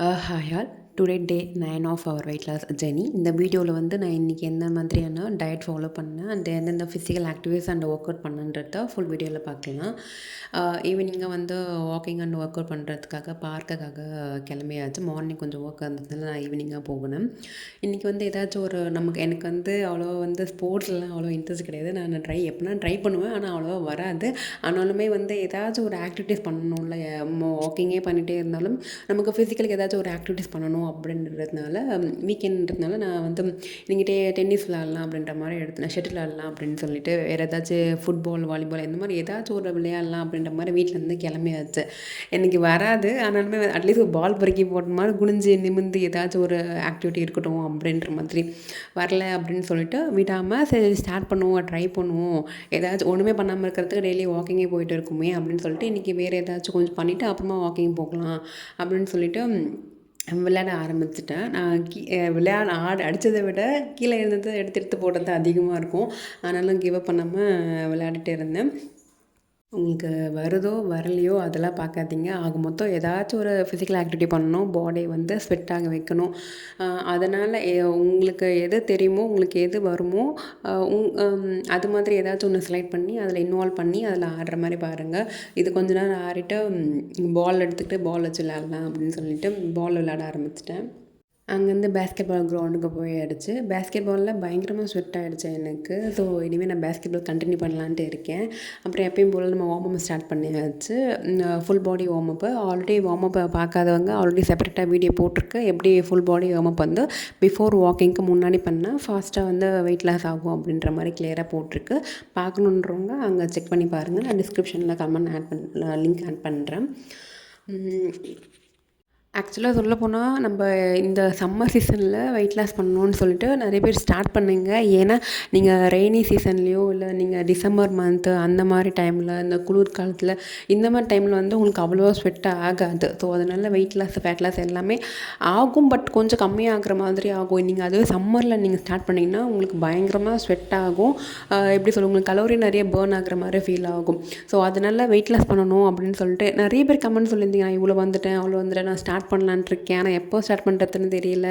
Hi all. Today day 9 of our weight loss journey. இந்த வீடியோவில் வந்து நான் இன்றைக்கி எந்த மாதிரியான டயட் ஃபாலோ பண்ணேன், அந்த எந்தெந்த physical activities and work out பண்ணுன்றத ஃபுல் வீடியோவில் பார்க்கலாம். ஈவினிங்காக வந்து வாக்கிங் அண்ட் ஒர்க் அவுட் பண்ணுறதுக்காக பார்க்குக்காக கிளம்பியாச்சு. மார்னிங் கொஞ்சம் ஒர்க் இருந்ததுனால நான் ஈவினிங்காக போகணும். இன்றைக்கி வந்து ஏதாச்சும் எனக்கு வந்து அவ்வளோவா வந்து ஸ்போர்ட்ஸ்லாம் அவ்வளோ இன்ட்ரெஸ்ட் கிடையாது. நான் எப்படின்னா ட்ரை பண்ணுவேன், ஆனால் அவ்வளோவா வராது. ஆனாலுமே வந்து ஏதாச்சும் ஒரு ஆக்டிவிட்டீஸ் பண்ணணும்ல, வாக்கிங்கே பண்ணிகிட்டே இருந்தாலும் நமக்கு ஃபிசிக்கலுக்கு ஏதாச்சும் ஒரு ஆக்டிவிட்டீஸ் பண்ணணும் அப்படின்றதுனால வீக்கெண்டுன்றதுனால நான் வந்து இன்றைக்கி டென்னிஸ் விளையாடலாம் அப்படின்ற மாதிரி எடுத்தேன். ஷட்டில் விளையாடலாம் அப்படின்னு சொல்லிட்டு வேறு ஏதாச்சும் ஃபுட்பால், வாலிபால் இந்த மாதிரி ஏதாச்சும் ஒரு விளையாடலாம் அப்படின்ற மாதிரி வீட்டிலேருந்து கிளம்பியாச்சு. எனக்கு வராது, ஆனாலுமே அட்லீஸ்ட் ஒரு பால் பொறுக்கி போட்ட மாதிரி குனிஞ்சு நிமிர்ந்து ஏதாச்சும் ஒரு ஆக்டிவிட்டி இருக்கட்டும் அப்படின்ற மாதிரி வரல அப்படின்னு சொல்லிட்டு விடாமல் சரி ஸ்டார்ட் பண்ணுவோம், ட்ரை பண்ணுவோம், ஏதாச்சும் ஒன்றுமே பண்ணாமல் இருக்கிறதுக்கு டெய்லி வாக்கிங்கே போயிட்டு இருக்குமே அப்படின்னு சொல்லிட்டு இன்றைக்கி வேறு ஏதாச்சும் கொஞ்சம் பண்ணிவிட்டு அப்புறமா வாக்கிங் போகலாம் அப்படின்னு சொல்லிட்டு விளையாட ஆரம்பிச்சிட்டேன். நான் அடித்ததை விட கீழே இருந்ததை எடுத்து எடுத்து போடுறது அதிகமாக இருக்கும். ஆனாலும் கிவ் அப் பண்ணாமல் விளையாடிட்டு இருந்தேன். உங்களுக்கு வருதோ வரலையோ அதெல்லாம் பார்க்காதீங்க. ஆக மொத்தம் ஏதாச்சும் ஒரு ஃபிசிக்கல் ஆக்டிவிட்டி பண்ணணும், பாடியை வந்து ஸ்வெட்டாக வைக்கணும். அதனால் உங்களுக்கு எது தெரியுமோ, உங்களுக்கு எது வருமோ அது மாதிரி ஏதாச்சும் ஒன்று செலக்ட் பண்ணி அதில் இன்வால்வ் பண்ணி அதில் ஆடுற மாதிரி பாருங்கள். இது கொஞ்ச நேரம் ஆடிட்டு பால் எடுத்துக்கிட்டு பால் வச்சு விளையாடலாம் அப்படின்னு சொல்லிட்டு பால் விளையாட ஆரம்பிச்சிட்டேன். அங்கேருந்து பேஸ்கெட் பால் கிரவுண்டுக்கு போயாடுச்சு. பேஸ்கெட் பாலில் பயங்கரமாக ஸ்வெட் ஆகிடுச்சு எனக்கு. ஸோ இனிமேல் நான் பேஸ்கெட் பால் கண்டினியூ பண்ணலான்ட்டு இருக்கேன். அப்புறம் எப்பயும் போல் நம்ம வார்ம் அப் ஸ்டார்ட் பண்ணியாச்சு. ஃபுல் பாடி வார்ம் அப்பு. ஆல்ரெடி வார்ம் அப்பை பார்க்காதவங்க ஆல்ரெடி செப்பரேட்டாக வீடியோ போட்டிருக்கு. எப்படி ஃபுல் பாடி வார்ம் அப் வந்து பிஃபோர் வாக்கிங்க்கு முன்னாடி பண்ணால் ஃபாஸ்ட்டாக வந்து வெயிட் லாஸ் ஆகும் அப்படின்ற மாதிரி கிளியராக போட்டிருக்கு. பார்க்கணுன்றவங்க அங்கே செக் பண்ணி பாருங்கள். நான் டிஸ்கிரிப்ஷனில் லிங்க் ஆட் பண்ணுறேன். ஆக்சுவலாக சொல்லப்போனால் நம்ம இந்த சம்மர் சீசனில் வெயிட் லாஸ் பண்ணணுன்னு சொல்லிட்டு நிறைய பேர் ஸ்டார்ட் பண்ணுங்க. ஏன்னா நீங்கள் ரெய்னி சீசன்லேயோ இல்லை நீங்கள் டிசம்பர் மந்த்து அந்த மாதிரி டைமில் இந்த குளிர் காலத்தில் இந்த மாதிரி டைமில் வந்து உங்களுக்கு அவ்வளோவா ஸ்வெட் ஆகாது. ஸோ அதனால் வெயிட் லாஸ் ஃபேட் லாஸ் எல்லாமே ஆகும், பட் கொஞ்சம் கம்மியாகிற மாதிரி ஆகும். நீங்கள் அதுவே சம்மரில் நீங்கள் ஸ்டார்ட் பண்ணிங்கன்னா உங்களுக்கு பயங்கரமாக ஸ்வெட் ஆகும். எப்படி சொல்ல, உங்களுக்கு கலோரி நிறைய பேர்ன் ஆகிற மாதிரி ஃபீல் ஆகும். ஸோ அதனால் வெயிட் லாஸ் பண்ணணும் அப்படின்னு சொல்லிட்டு நிறைய பேர் கமெண்ட் சொல்லியிருந்தீங்க, நான் இவ்வளோ வந்துட்டேன் அவ்வளோ வந்துட்டேன், நான் ஸ்டார்ட் பண்ணலான்ட்டு இருக்கேன், ஆனால் எப்போ ஸ்டார்ட் பண்ணுறதுன்னு தெரியல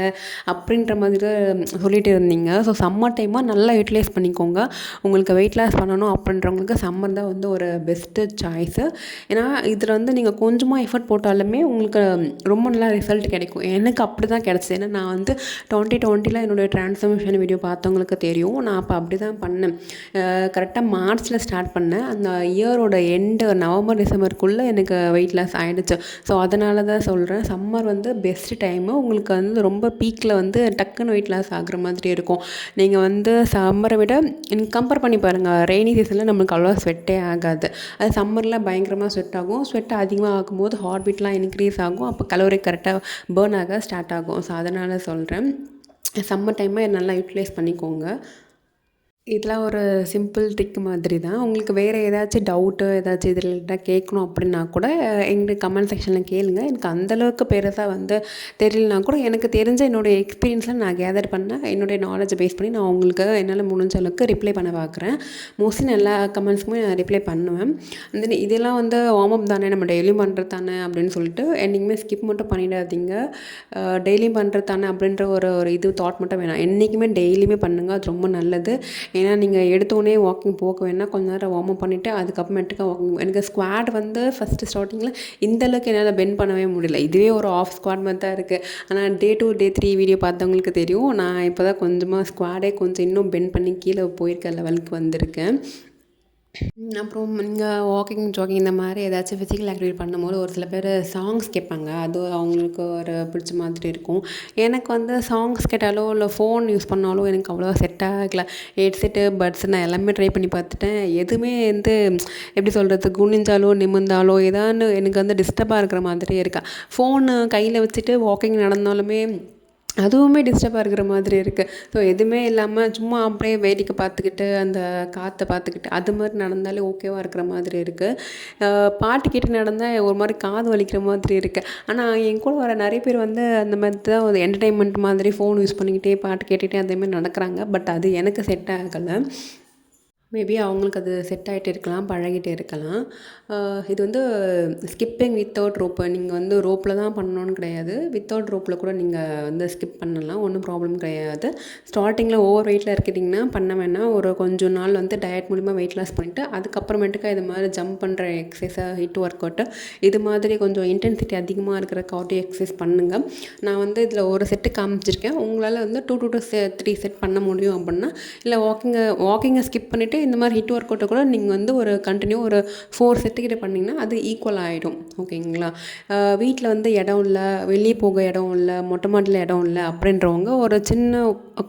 அப்படின்ற மாதிரி தான் சொல்லிட்டு இருந்தீங்க. ஸோ சம்மர் டைமாக நல்லா யூட்டிலைஸ் பண்ணிக்கோங்க. உங்களுக்கு வெயிட் லாஸ் பண்ணணும் அப்படின்றவங்களுக்கு சம்மர் தான் வந்து ஒரு பெஸ்ட்டு சாய்ஸு. ஏன்னா இதில் வந்து நீங்கள் கொஞ்சமாக எஃபர்ட் போட்டாலுமே உங்களுக்கு ரொம்ப நல்லா ரிசல்ட் கிடைக்கும். எனக்கு அப்படி தான் கிடச்சிது. ஏன்னா நான் வந்து 2020 என்னுடைய ட்ரான்ஸ்ஃபர்மேஷன் வீடியோ பார்த்தவங்களுக்கு தெரியும். நான் அப்போ அப்படி தான் பண்ணேன். கரெக்டாக மார்ச்சில் ஸ்டார்ட் பண்ணேன். அந்த இயரோட எண்டு நவம்பர் டிசம்பருக்குள்ளே எனக்கு வெயிட் லாஸ் ஆகிடுச்சு. ஸோ அதனால தான் சொல்கிறேன், சம்மர் வந்து பெஸ்ட்டு டைமு. உங்களுக்கு வந்து ரொம்ப பீக்கில் வந்து டக்குன்னு வெயிட் லாஸ் ஆகிற மாதிரி இருக்கும். நீங்கள் வந்து சம்மரை விட கம்பேர் பண்ணி பாருங்கள். ரெய்னி சீசனில் நம்மளுக்கு அவ்வளோவா ஸ்வெட்டே ஆகாது. அது சம்மரில் பயங்கரமாக ஸ்வெட் ஆகும். ஸ்வெட் அதிகமாக ஆகும்போது ஹார்ட் பீட்லாம் இன்க்ரீஸ் ஆகும். அப்போ கலோரி கரெக்டாக பேர்ன் ஆக ஸ்டார்ட் ஆகும். ஸோ அதனால் சொல்கிறேன், சம்மர் டைமை நல்லா யூட்டிலைஸ் பண்ணிக்கோங்க. இதெல்லாம் ஒரு சிம்பிள் ட்ரிக் மாதிரி தான். உங்களுக்கு வேறு ஏதாச்சும் டவுட்டு ஏதாச்சும் இது ரிலேட்டடாக கேட்கணும் அப்படின்னா கூட எங்களுக்கு கமெண்ட் செக்ஷனில் கேளுங்க. எனக்கு அந்தளவுக்கு பெருசாக வந்து தெரியலனா கூட எனக்கு தெரிஞ்ச என்னுடைய எக்ஸ்பீரியன்ஸில் நான் கேதர் பண்ணேன். என்னுடைய நாலேஜை பேஸ் பண்ணி நான் உங்களுக்கு என்னால் முடிஞ்ச அளவுக்கு ரிப்ளை பண்ண பார்க்குறேன். மோஸ்ட்லி நான் எல்லா கமெண்ட்ஸுக்குமே நான் ரிப்ளை பண்ணுவேன். அந்த இதெல்லாம் வந்து வார்ம் அப் தானே, நம்ம டெய்லியும் பண்ணுறது தானே அப்படின்னு சொல்லிட்டு என்றைக்குமே ஸ்கிப் மட்டும் பண்ணிடாதீங்க. டெய்லியும் பண்ணுறது தானே அப்படின்ற ஒரு இது தாட் மட்டும் வேணாம். என்றைக்குமே டெய்லியுமே பண்ணுங்கள். அது ரொம்ப நல்லது. ஏன்னா நீங்கள் எடுத்தோடனே வாக்கிங் போக வேணால் கொஞ்ச நேரம் வார்ம் அப் பண்ணிவிட்டு அதுக்கப்புறமேட்டுக்கு வாக்கிங். எனக்கு ஸ்குவாட் வந்து ஃபஸ்ட்டு ஸ்டார்டிங்கில் இந்தளவுக்கு என்னால் பெண்ட் பண்ணவே முடியல. இதுவே ஒரு ஆஃப் ஸ்குவாட் மாதிரி தான் இருக்குது. ஆனால் டே 2 டே 3 வீடியோ பார்த்தவங்களுக்கு தெரியும், நான் இப்போ தான் கொஞ்சமாக ஸ்குவாடே கொஞ்சம் இன்னும் பெண்ட் பண்ணி கீழே போயிருக்க லெவலுக்கு வந்திருக்கேன். அப்புறம் நீங்கள் வாக்கிங், ஜாகிங் இந்த மாதிரி ஏதாச்சும் ஃபிசிக்கல் ஆக்டிவிட்டி பண்ணும்போது ஒரு சில பேர் சாங்ஸ் கேட்பாங்க. அது அவங்களுக்கு ஒரு பிடிச்ச மாதிரி இருக்கும். எனக்கு வந்து சாங்ஸ் கேட்டாலோ இல்லை ஃபோன் யூஸ் பண்ணாலோ எனக்கு அவ்வளோவா செட் ஆகலை. ஹெட்செட்டு, பட்ஸ் நான் எல்லாமே ட்ரை பண்ணி பார்த்துட்டேன். எதுவுமே வந்து எப்படி சொல்கிறது, குனிஞ்சாலோ நிமிர்ந்தாலோ ஏதான்னு எனக்கு வந்து டிஸ்டர்பாக இருக்கிற மாதிரியே இருக்கா. ஃபோனு கையில் வச்சுட்டு வாக்கிங் நடந்தாலுமே அதுவுமே டிஸ்டர்பாக இருக்கிற மாதிரி இருக்குது. ஸோ எதுவுமே இல்லாமல் சும்மா அப்படியே வேடிக்கை பார்த்துக்கிட்டு அந்த காற்றை பார்த்துக்கிட்டு அது மாதிரி நடந்தாலே ஓகேவாக இருக்கிற மாதிரி இருக்குது. பாட்டு கேட்டு நடந்தால் ஒரு மாதிரி காது வலிக்கிற மாதிரி இருக்குது. ஆனால் என் கூட வர நிறைய பேர் வந்து அந்த மாதிரி தான் ஒரு என்டர்டெயின்மெண்ட் மாதிரி ஃபோன் யூஸ் பண்ணிக்கிட்டே பாட்டு கேட்டுகிட்டே அதேமாதிரி நடக்கிறாங்க. பட் அது எனக்கு செட் ஆகலை. மேபி அவங்களுக்கு அது செட் ஆகிட்டு இருக்கலாம், பழகிட்டு இருக்கலாம். இது வந்து ஸ்கிப்பிங் வித்தவுட் ரோப்பு. நீங்கள் வந்து ரோப்பில் தான் பண்ணணும்னு கிடையாது. வித்தவுட் ரோப்பில் கூட நீங்கள் வந்து ஸ்கிப் பண்ணலாம், ஒன்றும் ப்ராப்ளம் கிடையாது. ஸ்டார்டிங்கில் ஓவர் வெயிட்டில் இருக்கிறீங்கன்னா பண்ண வேணாம். ஒரு கொஞ்சம் நாள் வந்து டயட் மூலிமா வெயிட் லாஸ் பண்ணிவிட்டு அதுக்கப்புறமேட்டுக்கா இது மாதிரி ஜம்ப் பண்ணுற எக்ஸசைஸை, ஹிட் ஒர்க் அவுட்டு, இது மாதிரி கொஞ்சம் இன்டென்சிட்டி அதிகமாக இருக்கிற கார்டியோ எக்ஸசைஸ் பண்ணுங்கள். நான் வந்து இதில் ஒரு செட்டு காமிச்சிருக்கேன். உங்களால் வந்து 2 to 3 செட் பண்ண முடியும் அப்படின்னா, இல்லை வாக்கிங்கை ஸ்கிப் பண்ணிவிட்டு இந்த மாதிரி ஹிட் ஒர்க் அவுட்டை கூட நீங்கள் வந்து ஒரு கண்டினியூ ஒரு 4 செட்டுக்கிட்ட பண்ணிங்கன்னா அது ஈக்குவல் ஆகிடும். ஓகேங்களா? வீட்டில் வந்து இடம் இல்லை, வெளியே போக இடம் இல்லை, மொட்டை மாடியில் இடம் இல்லை அப்படின்றவங்க ஒரு சின்ன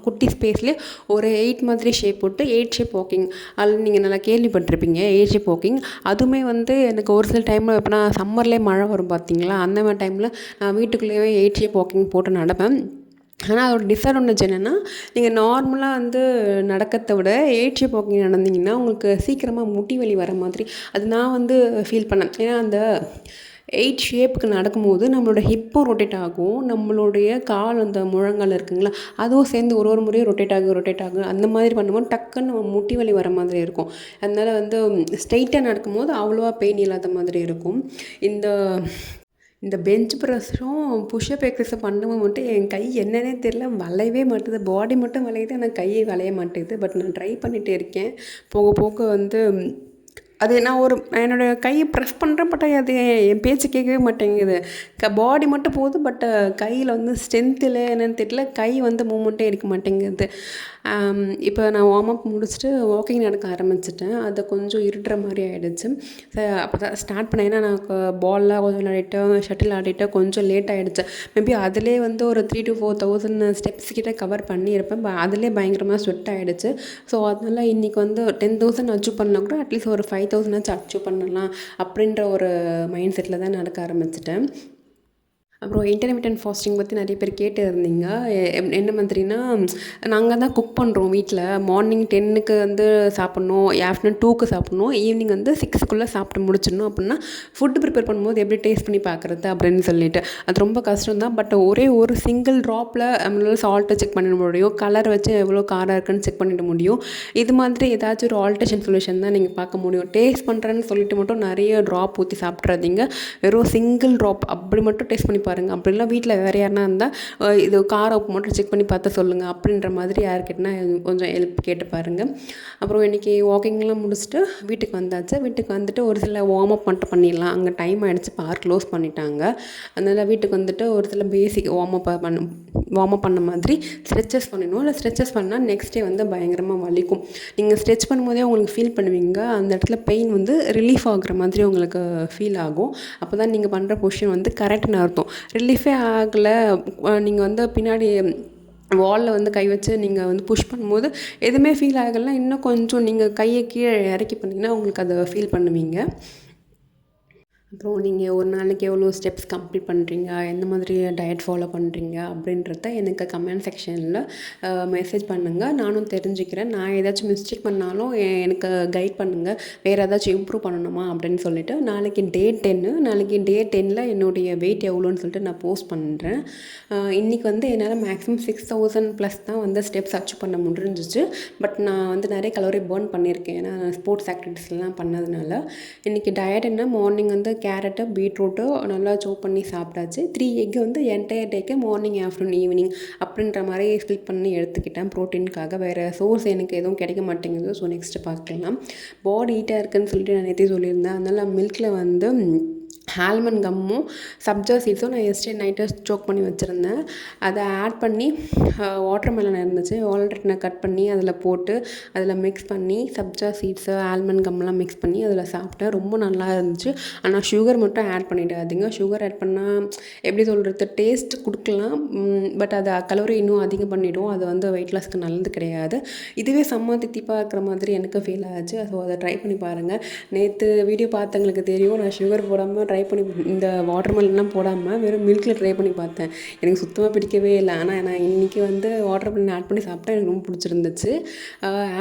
குட்டி ஸ்பேஸ்லேயே ஒரு 8 மாதிரி ஷேப் போட்டு 8 ஷேப் வாக்கிங், அதில் நீங்கள் நல்லா கேள்விப்பட்டிருப்பீங்க 8 ஷேப் வாக்கிங். அதுவுமே வந்து எனக்கு ஒரு சில டைமில் எப்போனா சம்மர்லேயே மழை வரும் பார்த்தீங்களா, அந்த மாதிரி டைமில் நான் வீட்டுக்குள்ளேயே 8 ஷேப் வாக்கிங் போட்டு நடப்பேன். ஆனால் அதோட டிஸ்அட்வான்டேஜ் என்னென்னா, நீங்கள் நார்மலாக வந்து நடக்கிறத விட 8 ஷேப் வாக்கிங் நடந்தீங்கன்னா உங்களுக்கு சீக்கிரமாக முட்டி வலி வர மாதிரி அது நான் வந்து ஃபீல் பண்ணேன். ஏன்னா அந்த 8 ஷேப்புக்கு நடக்கும்போது நம்மளோட ஹிப்பும் ரொட்டேட் ஆகும், நம்மளுடைய கால் அந்த முழங்கால் இருக்குங்களா அதுவும் சேர்ந்து ஒரு ஒரு முறையும் ரொட்டேட் ஆகும். அந்த மாதிரி பண்ணும்போது டக்குன்னு நம்ம முட்டி வலி வர மாதிரி இருக்கும். அதனால் வந்து ஸ்ட்ரெயிட்டாக நடக்கும்போது அவ்வளோவா பெயின் இல்லாத மாதிரி இருக்கும். இந்த பெஞ்ச் ப்ரெஸ்ஸும் புஷ்அப் எக்ஸசைஸும் பண்ணும்போது மட்டும் என் கை என்னன்னே தெரியல, வளையவே மாட்டுது. பாடி மட்டும் வளையுது, ஆனால் கை வளைய மாட்டேங்குது. பட் நான் ட்ரை பண்ணிகிட்டே இருக்கேன். போக போக வந்து அது நான் என்னோடய கையை ப்ரெஸ் பண்ணுறேன், பட் அது என் பேச்சு கேட்கவே மாட்டேங்குது. பாடி மட்டும் போகுது, பட் கையில் வந்து ஸ்ட்ரென்த் இல்லை என்னென்னு தெரியல, கை வந்து மூமெண்ட்டே இருக்க மாட்டேங்குது. இப்போ நான் வார்ம் அப் முடிச்சுட்டு வாக்கிங் நடக்க ஆரம்பிச்சிட்டேன். அது கொஞ்சம் இருட்டுற மாதிரி ஆகிடுச்சு. அப்போ தான் ஸ்டார்ட் பண்ணேன். ஏன்னா நான் பால்லாம் கொஞ்சம் விளையாடிட்டேன், ஷட்டில் ஆடிட்டேன், கொஞ்சம் லேட் ஆகிடுச்சு. மேபி அதிலே வந்து ஒரு 3,000 to 4,000 ஸ்டெப்ஸ் கிட்ட கவர் பண்ணியிருப்பேன். அதிலே பயங்கரமாக ஸ்வெட் ஆகிடுச்சு. ஸோ அதனால் இன்றைக்கி வந்து 10,000 அச்சீவ் பண்ணால் கூட அட்லீஸ்ட் ஒரு 5,000 அச்சீவ் பண்ணலாம் அப்படின்ற ஒரு மைண்ட் செட்டில் தான் நடக்க ஆரம்பிச்சிட்டேன். அப்புறம் இன்டர்மிட்டன்ட் ஃபாஸ்டிங் பற்றி நிறைய பேர் கேட்டு இருந்தீங்க. என்ன மாதிரினா, நாங்கள் தான் குக் பண்ணுறோம் வீட்டில். மார்னிங் 10க்கு வந்து சாப்பிட்ணும், ஆஃப்டர்நூன் 2க்கு சாப்பிட்ணும், ஈவினிங் வந்து 6க்குள்ளே சாப்பிட்டு முடிச்சிடணும். அப்படின்னா ஃபுட்டு ப்ரிப்பேர் பண்ணும்போது எப்படி டேஸ்ட் பண்ணி பார்க்குறது அப்படின்னு சொல்லிட்டு அது ரொம்ப கஷ்டம் தான். பட் ஒரே ஒரு சிங்கிள் ட்ராப்பில் நம்மளால் சால்ட்டை செக் பண்ணிட முடியும், கலர் வச்சு எவ்வளோ காரம் இருக்குன்னு செக் பண்ணிட முடியும். இது மாதிரி ஏதாச்சும் ஒரு ஆல்ட்ரேஷன் சொல்யூஷன் தான் நீங்கள் பார்க்க முடியும். டேஸ்ட் பண்ணுறேன்னு சொல்லிட்டு மட்டும் நிறைய ட்ராப் ஊற்றி சாப்பிட்றாதீங்க. வெறும் சிங்கிள் ட்ராப் அப்படி மட்டும் டேஸ்ட் பண்ணி பாருங்கள். அப்படிலாம் வீட்டில் வேறு யாருனா இருந்தால் இது காரம் உப்பு மட்டும் செக் பண்ணி பார்த்து சொல்லுங்கள் அப்படின்ற மாதிரி யார்கிட்டனா கொஞ்சம் ஹெல்ப் கேட்டு பாருங்கள். அப்புறம் இன்றைக்கி வாக்கிங்லாம் முடிச்சுட்டு வீட்டுக்கு வந்தாச்சு. வீட்டுக்கு வந்துட்டு ஒரு சில வார்ம் அப் மட்டும் பண்ணிடலாம், அங்கே டைம் ஆகிடுச்சு, பார்க் க்ளோஸ் பண்ணிட்டாங்க. அதனால் வீட்டுக்கு வந்துட்டு ஒரு சில பேசிக் வார்ம் அப் பண்ண மாதிரி ஸ்ட்ரெச்சஸ் பண்ணணும். இல்லை ஸ்ட்ரெச்சஸ் பண்ணால் நெக்ஸ்ட் டே வந்து பயங்கரமாக வலிக்கும். நீங்கள் ஸ்ட்ரெச் பண்ணும்போதே உங்களுக்கு ஃபீல் பண்ணுவீங்க, அந்த இடத்துல பெயின் வந்து ரிலீஃப் ஆகுற மாதிரி உங்களுக்கு ஃபீல் ஆகும். அப்போ தான் நீங்கள் பண்ணுற பொசிஷன் வந்து கரெக்டுன்னு அர்த்தம். ரிலீஃபே ஆகலை, நீங்கள் வந்து பின்னாடி வாலில் வந்து கை வச்சு நீங்கள் வந்து புஷ் பண்ணும்போது எதுவுமே ஃபீல் ஆகலைன்னா இன்னும் கொஞ்சம் நீங்கள் கையை கீழே இறக்கி பண்ணிங்கன்னா உங்களுக்கு அதை ஃபீல் பண்ணுவீங்க. அப்புறம் நீங்கள் ஒரு நாளைக்கு எவ்வளோ ஸ்டெப்ஸ் கம்ப்ளீட் பண்ணுறீங்க, எந்த மாதிரி டயட் ஃபாலோ பண்ணுறீங்க அப்படின்றத எனக்கு கமெண்ட் செக்ஷனில் மெசேஜ் பண்ணுங்கள், நானும் தெரிஞ்சுக்கிறேன். நான் ஏதாச்சும் மிஸ்டேக் பண்ணாலும் எனக்கு கைட் பண்ணுங்கள், வேறு ஏதாச்சும் இம்ப்ரூவ் பண்ணணுமா அப்படின்னு சொல்லிவிட்டு. நாளைக்கு டே 10ல் என்னுடைய வெயிட் எவ்வளோன்னு சொல்லிட்டு நான் போஸ்ட் பண்ணுறேன். இன்றைக்கி வந்து என்னால் மேக்ஸிமம் 6,000 ப்ளஸ் தான் வந்து ஸ்டெப்ஸ் அச்சீவ் பண்ண முடிஞ்சிச்சு. பட் நான் வந்து நிறைய கலோரி பர்ன் பண்ணியிருக்கேன், ஏன்னா ஸ்போர்ட்ஸ் ஆக்டிவிட்டீஸ்லாம் பண்ணதுனால. இன்றைக்கி டயட் என்ன, மார்னிங் வந்து கேரட்டு பீட்ரூட்டு நல்லா சோப் பண்ணி சாப்பிட்டாச்சு. 3 எக்கு வந்து என்டையர் டேக்கு மார்னிங் ஆஃப்டர்நூன் ஈவினிங் அப்படின்ற மாதிரி ஸ்ப்ளிட் பண்ணி எடுத்துக்கிட்டேன் ப்ரோட்டீனுக்காக. வேறு சோர்ஸ் எனக்கு எதுவும் கிடைக்க மாட்டேங்குது. ஸோ நெக்ஸ்ட்டு பார்க்கலாம். பாடி ஹீட்டாக இருக்குதுன்னு சொல்லிட்டு நான் நேற்றே சொல்லியிருந்தேன். அதனால் மில்கில் வந்து ஆல்மண்ட் கம்மும் சப்ஜா சீட்ஸும் நான் எஸ்டே நைட்டை ஸ்டோக் பண்ணி வச்சுருந்தேன். அதை ஆட் பண்ணி வாட்டர் மெலன் இருந்துச்சு, வால்நட்டை கட் பண்ணி அதில் போட்டு அதில் மிக்ஸ் பண்ணி சப்ஜா சீட்ஸு ஆல்மண்ட் கம்லாம் மிக்ஸ் பண்ணி அதில் சாப்பிட்டேன். ரொம்ப நல்லா இருந்துச்சு. ஆனால் சுகர் மட்டும் ஆட் பண்ணிடாதீங்க. சுகர் ஆட் பண்ணால் எப்படி சொல்கிறது, டேஸ்ட் கொடுக்கலாம், பட் அது கலோரி இன்னும் அதிகம் பண்ணிவிடும். அது வந்து வெயிட் லாஸ்க்கு நல்லது கிடையாது. இதுவே செம்ம தித்திப்பாக இருக்கிற மாதிரி எனக்கு ஃபீல் ஆச்சு. ஸோ அதை ட்ரை பண்ணி பாருங்கள். நேற்று வீடியோ பார்த்தவங்களுக்கு தெரியும், நான் சுகர் போடாமல் ட்ரை பண்ணி இந்த வாட்டர்மெலன்லாம் போடாமல் வெறும் மில்கில் ட்ரை பண்ணி பார்த்தேன். எனக்கு சுத்தமாக பிடிக்கவே இல்லை. ஆனால் நான் இன்றைக்கி வந்து வாட்டர்மெலன் ஆட் பண்ணி சாப்பிட்டா எனக்கு ரொம்ப பிடிச்சிருந்துச்சு.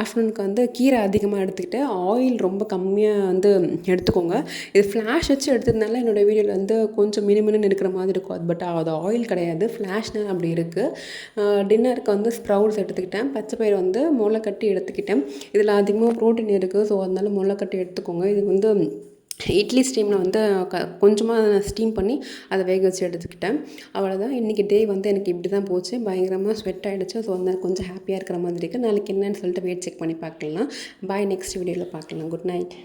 ஆஃப்டர்நூனுக்கு வந்து கீரை அதிகமாக எடுத்துக்கிட்டேன். ஆயில் ரொம்ப கம்மியாக வந்து எடுத்துக்கோங்க. இது ஃப்ளாஷ் வச்சு எடுத்ததுனால என்னோடய வீடியோவில் வந்து கொஞ்சம் மினுமினுன்னு இருக்கிற மாதிரி இருக்கும். பட் அது ஆயில் கிடையாது, ஃப்ளாஷ்னால் அப்படி இருக்குது. டின்னருக்கு வந்து ஸ்ப்ரவுட்ஸ் எடுத்துக்கிட்டேன். பச்சை பயிறு வந்து முளை கட்டி எடுத்துக்கிட்டேன். இதில் அதிகமாக ப்ரோட்டீன் இருக்குது. ஸோ அதனால முளை கட்டி எடுத்துக்கோங்க. இது வந்து இட்லி ஸ்டீமில் வந்து கொஞ்சமாக ஸ்டீம் பண்ணி அதை வேக வச்சு எடுத்துக்கிட்டேன். அவ்வளோதான். இன்றைக்கி டே வந்து எனக்கு இப்படி தான் போச்சு. பயங்கரமாக ஸ்வெட் ஆகிடுச்சு. ஸோ அதனால் கொஞ்சம் ஹாப்பியாக இருக்கிற மாதிரி இருக்குது. நாளைக்கு என்னன்னு சொல்லிட்டு வெயிட் செக் பண்ணி பார்க்கலாம். பாய், நெக்ஸ்ட் வீடியோவில் பார்க்கலாம். Good night.